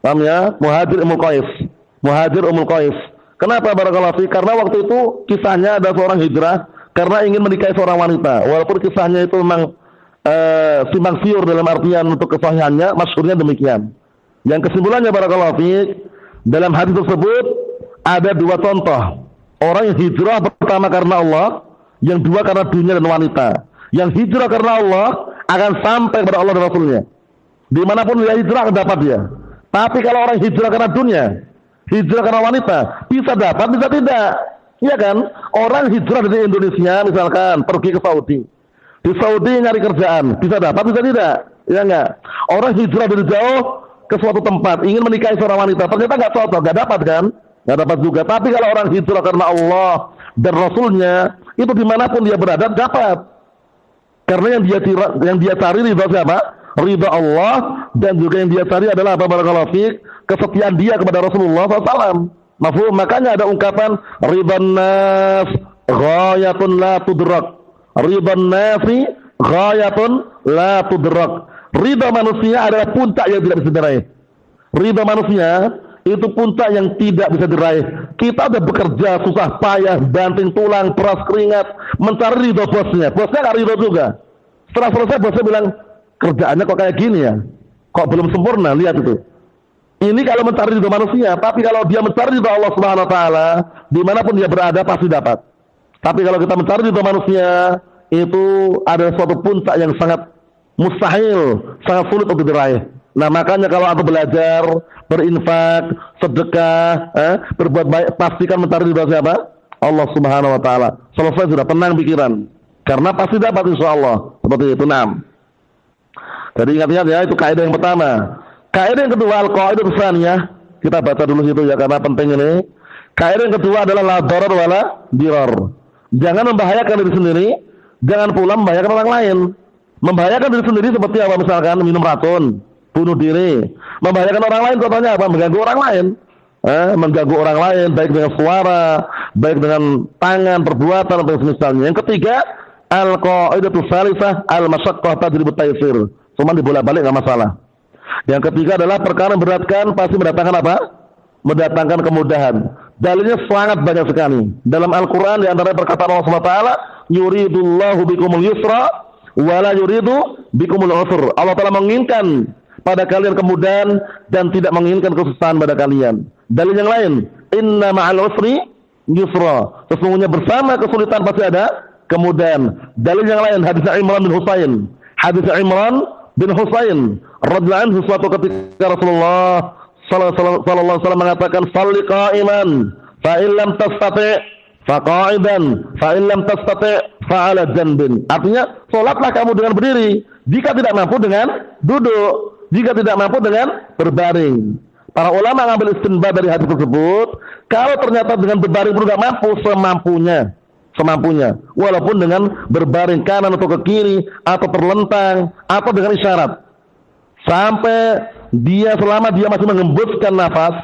Paham ya? Muhajir Ummul Qais. Muhajir Ummul Qais. Kenapa barakallahu fiik? Karena waktu itu kisahnya ada seorang hijrah karena ingin menikahi seorang wanita. Walaupun kisahnya itu memang simpang siur dalam artian untuk kesahihannya, masyhurnya demikian. Yang kesimpulannya barakallahu fiik, dalam hadis tersebut ada 2 contoh. Orang yang hijrah pertama karena Allah, yang 2 karena dunia dan wanita. Yang hijrah karena Allah akan sampai kepada Allah dan Rasulnya. Dimanapun dia hijrah akan dapat dia. Tapi kalau orang hijrah karena dunia, hijrah karena wanita, bisa dapat, bisa tidak. Iya kan? Orang hijrah dari Indonesia misalkan pergi ke Saudi. Di Saudi nyari kerjaan, bisa dapat, bisa tidak. Iya enggak? Orang hijrah dari jauh ke suatu tempat, ingin menikahi seorang wanita, ternyata enggak cocok, enggak dapat kan? Enggak dapat juga. Tapi kalau orang hijrah karena Allah dan Rasulnya, itu dimanapun dia berada dapat. Karena yang dia cari ridha siapa? Ridha Allah, dan juga yang dia cari adalah apa? Barakallahu fiik, kesetiaan dia kepada Rasulullah SAW. Mafhum? Makanya ada ungkapan ridhan nas ghayatun la tudrak. Ridhan nasi ghayatun la tudrak. Ridha manusia adalah puncak yang tidak bisa diraih. Ridha manusia itu puncak yang tidak bisa diraih. Kita udah bekerja susah payah, banting tulang, peras keringat, mencari ridha bosnya. Bosnya nggak ridha juga. Setelah selesai bosnya bilang, kerjaannya kok kayak gini ya? Kok belum sempurna? Lihat itu. Ini kalau mencari ridha manusia, tapi kalau dia mencari ridha Allah Subhanahu wa taala, dimanapun dia berada pasti dapat. Tapi kalau kita mencari ridha manusia, itu adalah suatu puncak yang sangat mustahil, sangat sulit untuk diraih. Nah, makanya kalau aku belajar, berinfak, sedekah, berbuat baik, pastikan mencari ridha siapa? Allah Subhanahu wa taala. Selesai sudah, tenang pikiran. Karena pasti dapat insyaallah. Seperti itu, nah. Jadi ingat-ingat ya, itu kaidah yang pertama. Kaidah yang kedua, al-qaidah tsaniyah. Kita baca dulu situ ya, karena penting ini. Kaidah yang kedua adalah la darar wala dirar. Jangan membahayakan diri sendiri, jangan pula membahayakan orang lain. Membahayakan diri sendiri seperti apa? Misalkan minum racun, bunuh diri. Membahayakan orang lain contohnya apa? Mengganggu orang lain. Mengganggu orang lain baik dengan suara, baik dengan tangan, perbuatan atau semisalnya. Yang ketiga, al-qaidatu tsalitsah al-masyaqqah tajribu at-taysir. Cuma dibolak-balik enggak masalah. Yang ketiga adalah perkara yang beratkan pasti mendatangkan apa? Mendatangkan kemudahan. Dalilnya sangat banyak sekali. Dalam Al-Qur'an di antara perkataan Allah Subhanahu wa taala, yuridullahu bikumul yusra wala yuridu bikumul usr. Allah Taala menginginkan pada kalian kemudahan dan tidak menginginkan kesusahan pada kalian. Dalil yang lain, inna ma'al usri yusra. Sesungguhnya bersama kesulitan pasti ada kemudahan. Dalil yang lain, hadis Imran bin Husain. Hadis Imran bin Husain radhiyallahu anhu, suatu ketika Rasulullah sallallahu alaihi wasallam mengatakan, "Shalli qa'iman, fa in lam tastati' fa qa'idan, fa in lam tastati' fa 'ala janbin." Artinya, salatlah kamu dengan berdiri, jika tidak mampu dengan duduk, jika tidak mampu dengan berbaring. Para ulama mengambil istinbat dari hadis tersebut, kalau ternyata dengan berbaring pun tidak mampu, semampunya, walaupun dengan berbaring kanan atau ke kiri, atau terlentang, atau dengan isyarat. Sampai dia selama dia masih mengembuskan nafas,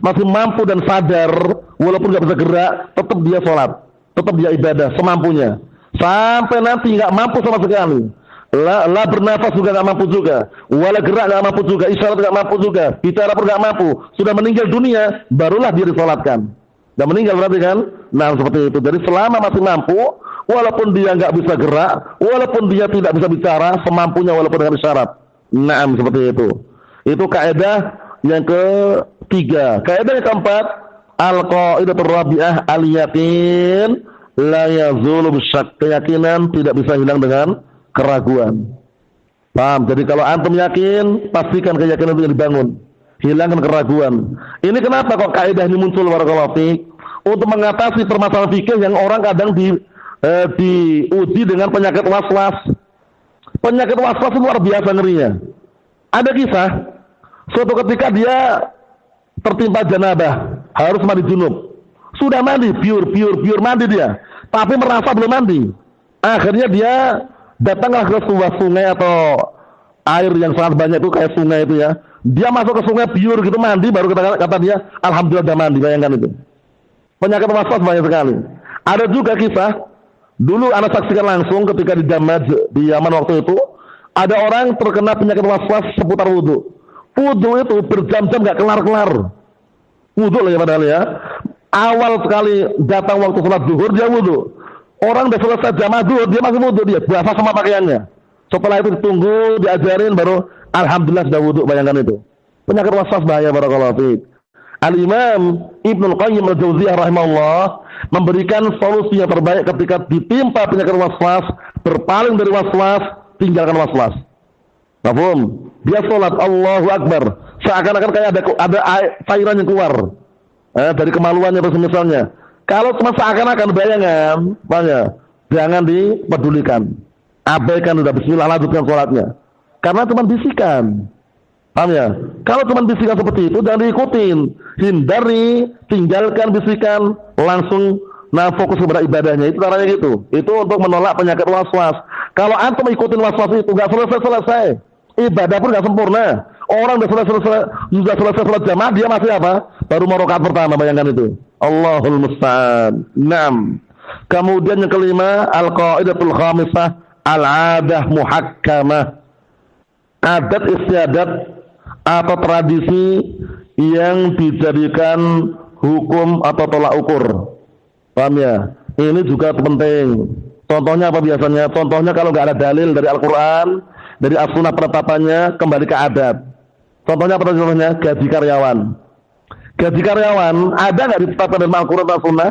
masih mampu dan sadar, walaupun nggak bisa gerak, tetap dia sholat, tetap dia ibadah semampunya. Sampai nanti nggak mampu sama sekali, lah bernafas juga nggak mampu juga, wala gerak nggak mampu juga, isyarat nggak mampu juga, bicara pun nggak mampu, sudah meninggal dunia, barulah dia disolatkan. Dan meninggal berarti kan? Nah seperti itu. Jadi selama masih mampu, walaupun dia nggak bisa gerak, walaupun dia tidak bisa bicara, semampunya walaupun dengan isyarat. Nah seperti itu. Itu kaidah yang ketiga. Kaidah yang keempat, al-qaidatur rabi'ah al-yaqin la yazulu bisyak. Keyakinan tidak bisa hilang dengan keraguan. Paham? Jadi kalau antum yakin, pastikan keyakinan itu dibangun. Hilangkan keraguan. Ini kenapa kok kaidah ini muncul barakallahu fiik? Untuk mengatasi permasalahan fikih yang orang kadang diuji dengan penyakit waswas. Penyakit waswas itu luar biasa ngerinya. Ada kisah, suatu ketika dia tertimpa janabah, harus mandi junub. Sudah mandi, pure mandi dia, tapi merasa belum mandi. Akhirnya dia datanglah ke sebuah sungai atau air yang sangat banyak itu, kayak sungai itu ya. Dia masuk ke sungai pure gitu, mandi, baru kata dia, alhamdulillah udah mandi. Bayangkan itu. Penyakit waswas banyak sekali. Ada juga kisah, dulu anak saksikan langsung ketika di Damaj, di Yaman waktu itu, ada orang terkena penyakit waswas seputar wudhu. Wudhu itu berjam-jam gak kelar-kelar. Wudhu lah ya padahal ya. Awal sekali datang waktu sholat zuhur, dia wudhu. Orang udah selesai jamaah zuhur, dia masih wudhu, dia basah sama pakaiannya. Setelah itu ditunggu, diajarin, baru alhamdulillah sudah wudhu. Bayangkan itu. Penyakit waswas bahaya barakallahu fiik. Al-Imam Ibnu Qayyim al-Jauziyah rahimahullah memberikan solusi yang terbaik ketika ditimpa penyakit waswas, berpaling dari waswas, tinggalkan waswas. Paham? Dia sholat Allahu Akbar, seakan-akan kayak ada cairan yang keluar dari kemaluannya atau semisalnya. Kalau cuma seakan-akan, bayangan, jangan dipedulikan. Abaikan, udah bismillah, lanjutkan sholatnya. Karena cuma bisikan. Paham ya? Kalau cuma bisikan seperti itu, jangan diikutin. Hindari, tinggalkan bisikan, langsung fokus kepada ibadahnya. Itu caranya gitu. Itu untuk menolak penyakit waswas. Kalau antum ikutin waswas itu, nggak selesai. Ibadah pun nggak sempurna. Orang sudah selesai sholat jamaah, dia masih apa? Baru mau rakaat pertama, bayangkan itu. Allahul musta'an. 6. Kemudian yang kelima, al-qaidatul khamisah al-'adah muhakkamah. Adat istiadat atau tradisi yang dijadikan hukum atau tolak ukur. Paham ya? Ini juga penting. Contohnya apa biasanya? Contohnya kalau nggak ada dalil dari Al-Quran, dari as-sunnah penetapannya, kembali ke adat. Contohnya apa contohnya? Gaji karyawan. Gaji karyawan ada nggak ditetapkan dalam Al-Quran atau as-sunnah?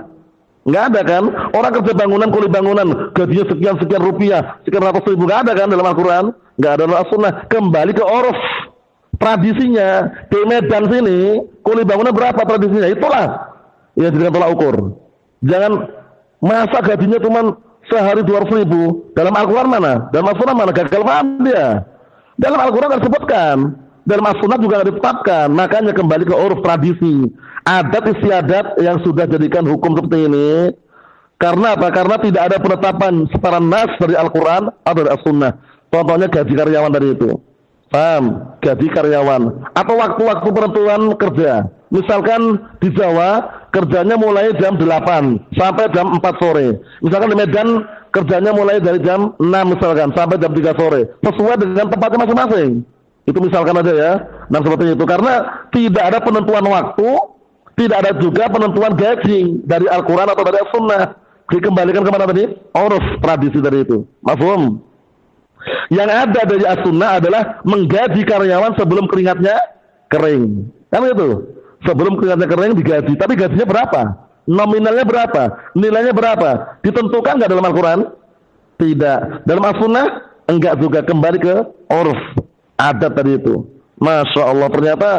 Nggak ada kan? Orang kerja bangunan, kuli bangunan, gajinya sekian rupiah, sekian ratus ribu, nggak ada kan dalam Al-Quran? Nggak ada dalam as-sunnah. Kembali ke uruf. Tradisinya di Medan sini kuli bangunan berapa tradisinya, itulah yang jadikan tolak ukur. Jangan masa gajinya cuma sehari 200 ribu. Dalam Al-Quran mana? Dalam As-Sunnah mana? Gagal paham dia. Dalam Al-Quran tidak disebutkan, dalam As-Sunnah juga tidak ditetapkan. Makanya kembali ke uruf tradisi, adat istiadat yang sudah jadikan hukum seperti ini. Karena apa? Karena tidak ada penetapan secara nas dari Al-Quran atau dari As-Sunnah. Contohnya gaji karyawan dari itu. Paham? Gaji karyawan atau waktu-waktu penentuan kerja. Misalkan di Jawa kerjanya mulai jam 8 sampai jam 4 sore. Misalkan di Medan kerjanya mulai dari jam 6 misalkan sampai jam 3 sore. Sesuai dengan tempatnya masing-masing. Itu misalkan aja ya. Nah seperti itu. Karena tidak ada penentuan waktu, tidak ada juga penentuan gaji dari Al-Quran atau dari As-Sunnah. Dikembalikan kemana tadi? Uruf tradisi dari itu. Mafhum? Yang ada dari as-sunnah adalah menggaji karyawan sebelum keringatnya kering. Kan itu. Sebelum keringatnya kering digaji. Tapi gajinya berapa? Nominalnya berapa? Nilainya berapa? Ditentukan nggak dalam Al-Quran? Tidak. Dalam as-sunnah? Enggak juga. Kembali ke uruf. Adat tadi itu. Masya Allah. Ternyata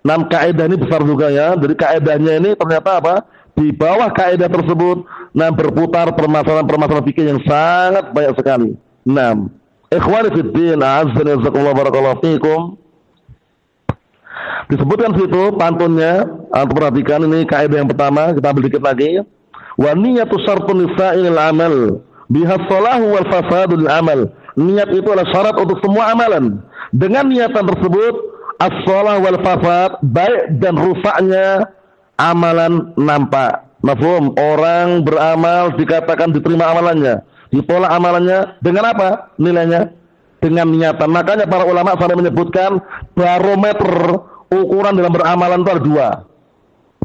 kaidah ini besar juga ya. Jadi kaidahnya ini ternyata apa? Di bawah kaidah tersebut berputar permasalahan-permasalahan fikih yang sangat banyak sekali. Ikhwani fid din, a'azzani jazakumullah barakallahu fikum. Disebutkan situ pantunnya, antum perhatikan ini kaidah yang pertama, kita ambil dikit lagi. Wa niyatu syartun lisa'il amal, biha shalahu wal fasadu lil amal. Niat itu adalah syarat untuk semua amalan. Dengan niatan tersebut, as-shalah wal fasad, baik dan rusaknya amalan nampak. Mafhum? Orang beramal dikatakan diterima amalannya, ditolak amalannya dengan apa? Nilainya dengan niatan. Makanya para ulama sampai menyebutkan barometer ukuran dalam beramalan itu ada dua.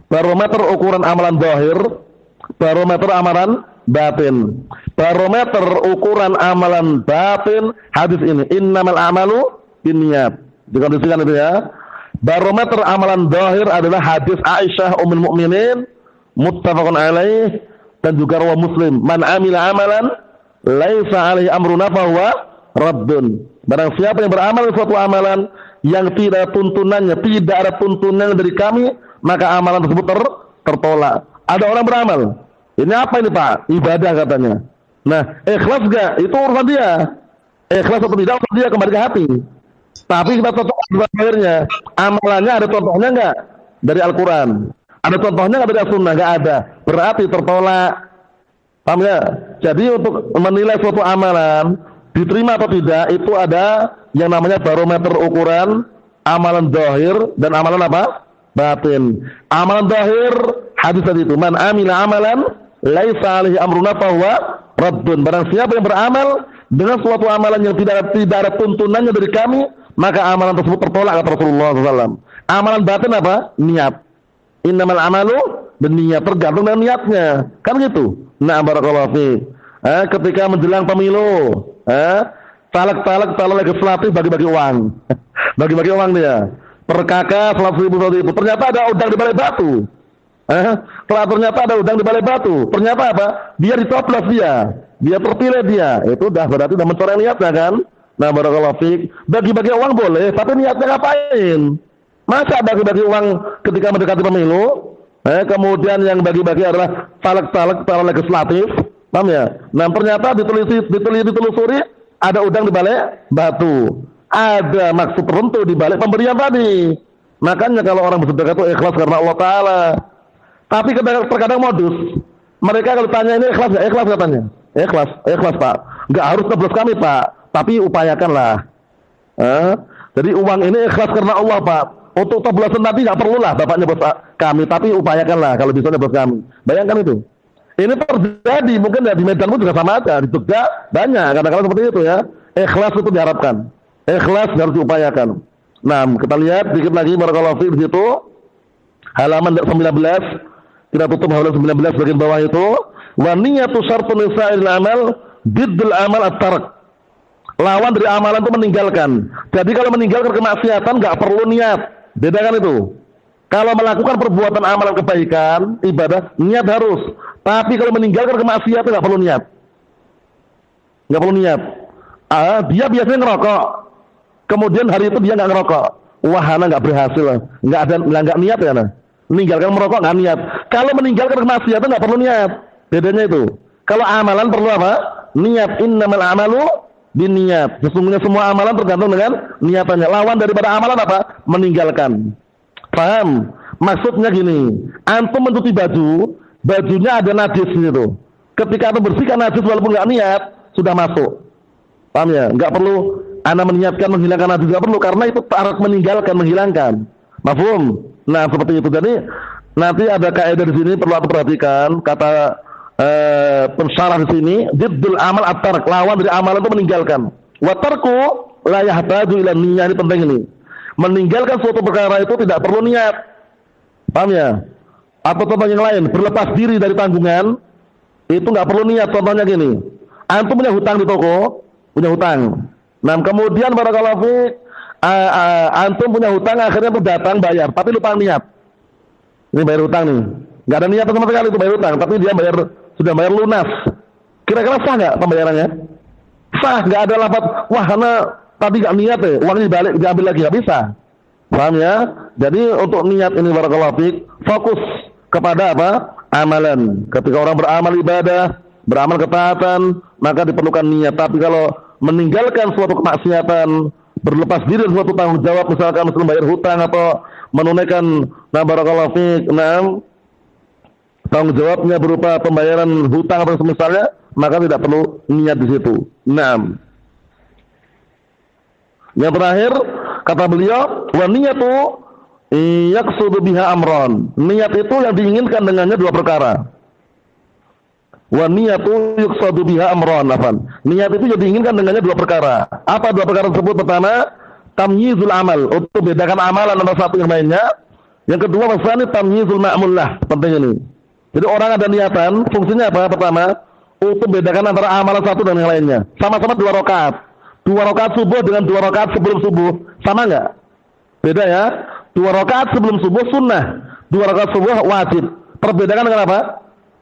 Barometer ukuran amalan zahir, barometer amalan batin. Barometer ukuran amalan batin hadis ini, innamal a'malu binniyat. Dikondisikan itu ya. Barometer amalan zahir adalah hadis Aisyah ummul mukminin muttafaqun alaih dan juga rawi Muslim, man amila amalan laisa alaihi amruna fahuwa raddun. Barang siapa yang beramal suatu amalan yang tidak ada tuntunannya dari kami, maka amalan tersebut tertolak. Ada orang beramal, ini apa ini Pak? Ibadah katanya. Nah, ikhlas enggak? Itu urusan dia. Ikhlas atau tidak urusan dia, kembali ke hati. Tapi kita cocokkan akhirnya. Amalannya ada contohnya enggak? Dari Al-Quran. Ada contohnya enggak dari As-Sunnah? Enggak ada. Berarti tertolak. Paham ya? Jadi untuk menilai suatu amalan diterima atau tidak, itu ada yang namanya barometer ukuran amalan zahir dan amalan apa? Batin. Amalan zahir hadis tadi itu, man amila amalan laisa alaihi amruna fahuwa raddun. Barang siapa yang beramal dengan suatu amalan yang tidak ada tuntunannya dari kami, maka amalan tersebut tertolak kata Rasulullah SAW. Amalan batin apa? Niat. Innamal amalu binniyat, tergantung dengan niatnya. Kan gitu. Nah, barakallahu fiik. Ketika menjelang pemilu, caleg legislatif bagi-bagi uang. Bagi-bagi uang dia. Per kakak 100.000 itu. Ternyata ada udang di Balai Batu. Ternyata ada udang di Balai Batu. Ternyata apa? Dia dicoblos dia. Dia terpilih dia. Itu udah berarti udah mencoreng niatnya kan? Nah, barakallahu fiik. Bagi-bagi uang boleh, tapi niatnya ngapain? Masa bagi-bagi uang ketika mendekati pemilu? Kemudian yang bagi-bagi adalah caleg legislatif. Paham ya? Nah, ternyata ditelusuri ada udang di Balai Batu. Ada maksud tertentu di balik pemberian tadi. Makanya kalau orang bersedekah itu ikhlas karena Allah Ta'ala. Tapi terkadang modus. Mereka kalau tanya ini ikhlas nggak? Ikhlas katanya. Ikhlas Pak. Nggak harus tebus kami Pak. Tapi upayakanlah. Jadi uang ini ikhlas karena Allah Pak. Untuk tebelasan nanti nggak perlulah Bapaknya bos kami. Tapi upayakanlah kalau bisa bos kami. Bayangkan itu. Ini terjadi, mungkin ya di Medan pun juga sama aja, di Jogja banyak, kadang-kadang seperti itu ya. Ikhlas itu diharapkan, ikhlas harus diupayakan. Nah, kita lihat sedikit lagi barakallahu fi di situ, halaman 19, kita tutup halaman 19 bagian bawah itu. Wa niyatu syartun lisa'il amal biddul amal at-tark. Lawan dari amalan itu meninggalkan. Jadi kalau meninggalkan kemaksiatan nggak perlu niat. Bedakan itu. Kalau melakukan perbuatan amalan kebaikan, ibadah, niat harus. Tapi kalau meninggalkan kemaksiatan nggak perlu niat. Nggak perlu niat. Dia biasanya ngerokok. Kemudian hari itu dia nggak ngerokok. Wah, anak nggak berhasil. Nggak niat ya, nah. Meninggalkan merokok nggak niat. Kalau meninggalkan kemaksiatan nggak perlu niat. Bedanya itu. Kalau amalan perlu apa? Niat. Innamal amalu binniat. Sesungguhnya semua amalan tergantung dengan niatannya. Lawan daripada amalan apa? Meninggalkan. Paham? Maksudnya gini, antum mencuci baju, bajunya ada najis gitu. Ketika antum bersihkan najis walaupun nggak niat, sudah masuk. Paham ya? Nggak perlu ana meniatkan menghilangkan najis, nggak perlu, karena itu tarak meninggalkan, menghilangkan. Mafhum? Nah, seperti itu. Jadi nanti ada kaidah di sini perlu antum perhatikan, kata pensyarah di sini, diddul amal at-tark, lawan dari amalan itu meninggalkan. Wa tarku la yahtaju ila niyyah, ini penting ini. Meninggalkan suatu perkara itu tidak perlu niat. Paham ya? Atau contoh yang lain, berlepas diri dari tanggungan itu nggak perlu niat. Contohnya gini, antum punya hutang di toko, punya hutang. Nah, kemudian barakallahu fiik, antum punya hutang, akhirnya datang bayar, tapi lupa niat. Ini bayar hutang nih, nggak ada niat sama sekali itu bayar hutang, tapi dia sudah bayar lunas. Kira-kira sah nggak pembayarannya? Sah, nggak ada lafaz wah karena tadi nggak niat ya, uangnya dibalik diambil lagi, nggak bisa. Paham ya? Jadi untuk niat ini barakallahu fiik, fokus kepada apa? Amalan. Ketika orang beramal ibadah, beramal ketaatan, maka diperlukan niat. Tapi kalau meninggalkan suatu kemaksiatan, berlepas diri dari suatu tanggung jawab, misalkan bayar hutang atau menunaikan barakallahu fiik, tanggung jawabnya berupa pembayaran hutang atau semisalnya, maka tidak perlu niat di situ. Yang terakhir kata beliau, wa niyatu yaqsudu biha amran. Niat itu yang diinginkan dengannya dua perkara. Wa niyatu yaqsudu biha amran. Niat itu yang diinginkan dengannya dua perkara. Apa dua perkara tersebut? Pertama, tamyizul amal, untuk bedakan amalan antara satu yang lainnya. Yang kedua, wasani tamyizul ma'mullah. Penting ini. Jadi orang ada niatan, fungsinya apa? Pertama, untuk bedakan antara amalan satu dan yang lainnya. Sama-sama 2 rakaat. 2 rakaat subuh dengan 2 rakaat sebelum subuh, sama nggak? Beda ya. 2 rakaat sebelum subuh sunnah, 2 rakaat subuh wajib. Perbedakan dengan apa?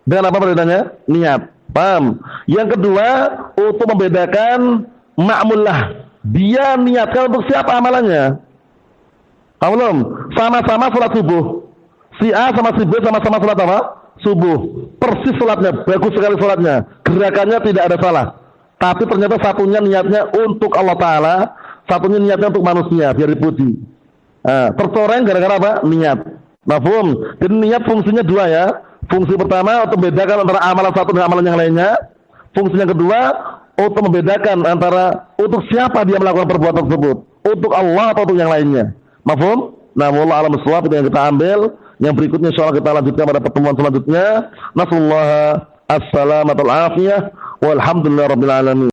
Dengan apa perbedaannya? Niat. Paham? Yang kedua, untuk membedakan ma'mullah. Dia niatkan untuk siapa amalannya? Paham belum? Sama-sama sholat subuh. Si A sama si B sama-sama sholat apa? Subuh. Persis sholatnya, bagus sekali sholatnya. Gerakannya tidak ada salah. Tapi ternyata satunya niatnya untuk Allah Ta'ala, satunya niatnya untuk manusia, biar dipuji. Tercoreng gara-gara apa? Niat. Mafhum? Jadi niat fungsinya 2 ya. Fungsi pertama untuk membedakan antara amalan satu dan amalan yang lainnya. Fungsi yang kedua untuk membedakan antara untuk siapa dia melakukan perbuatan tersebut. Untuk Allah atau untuk yang lainnya. Mafhum? Nah, wallahu a'lam bishawab, itu yang kita ambil. Yang berikutnya insyaallah kita lanjutkan pada pertemuan selanjutnya. Nasallahu as-salamatul afiyah. Walhamdulillahirabbil alamin.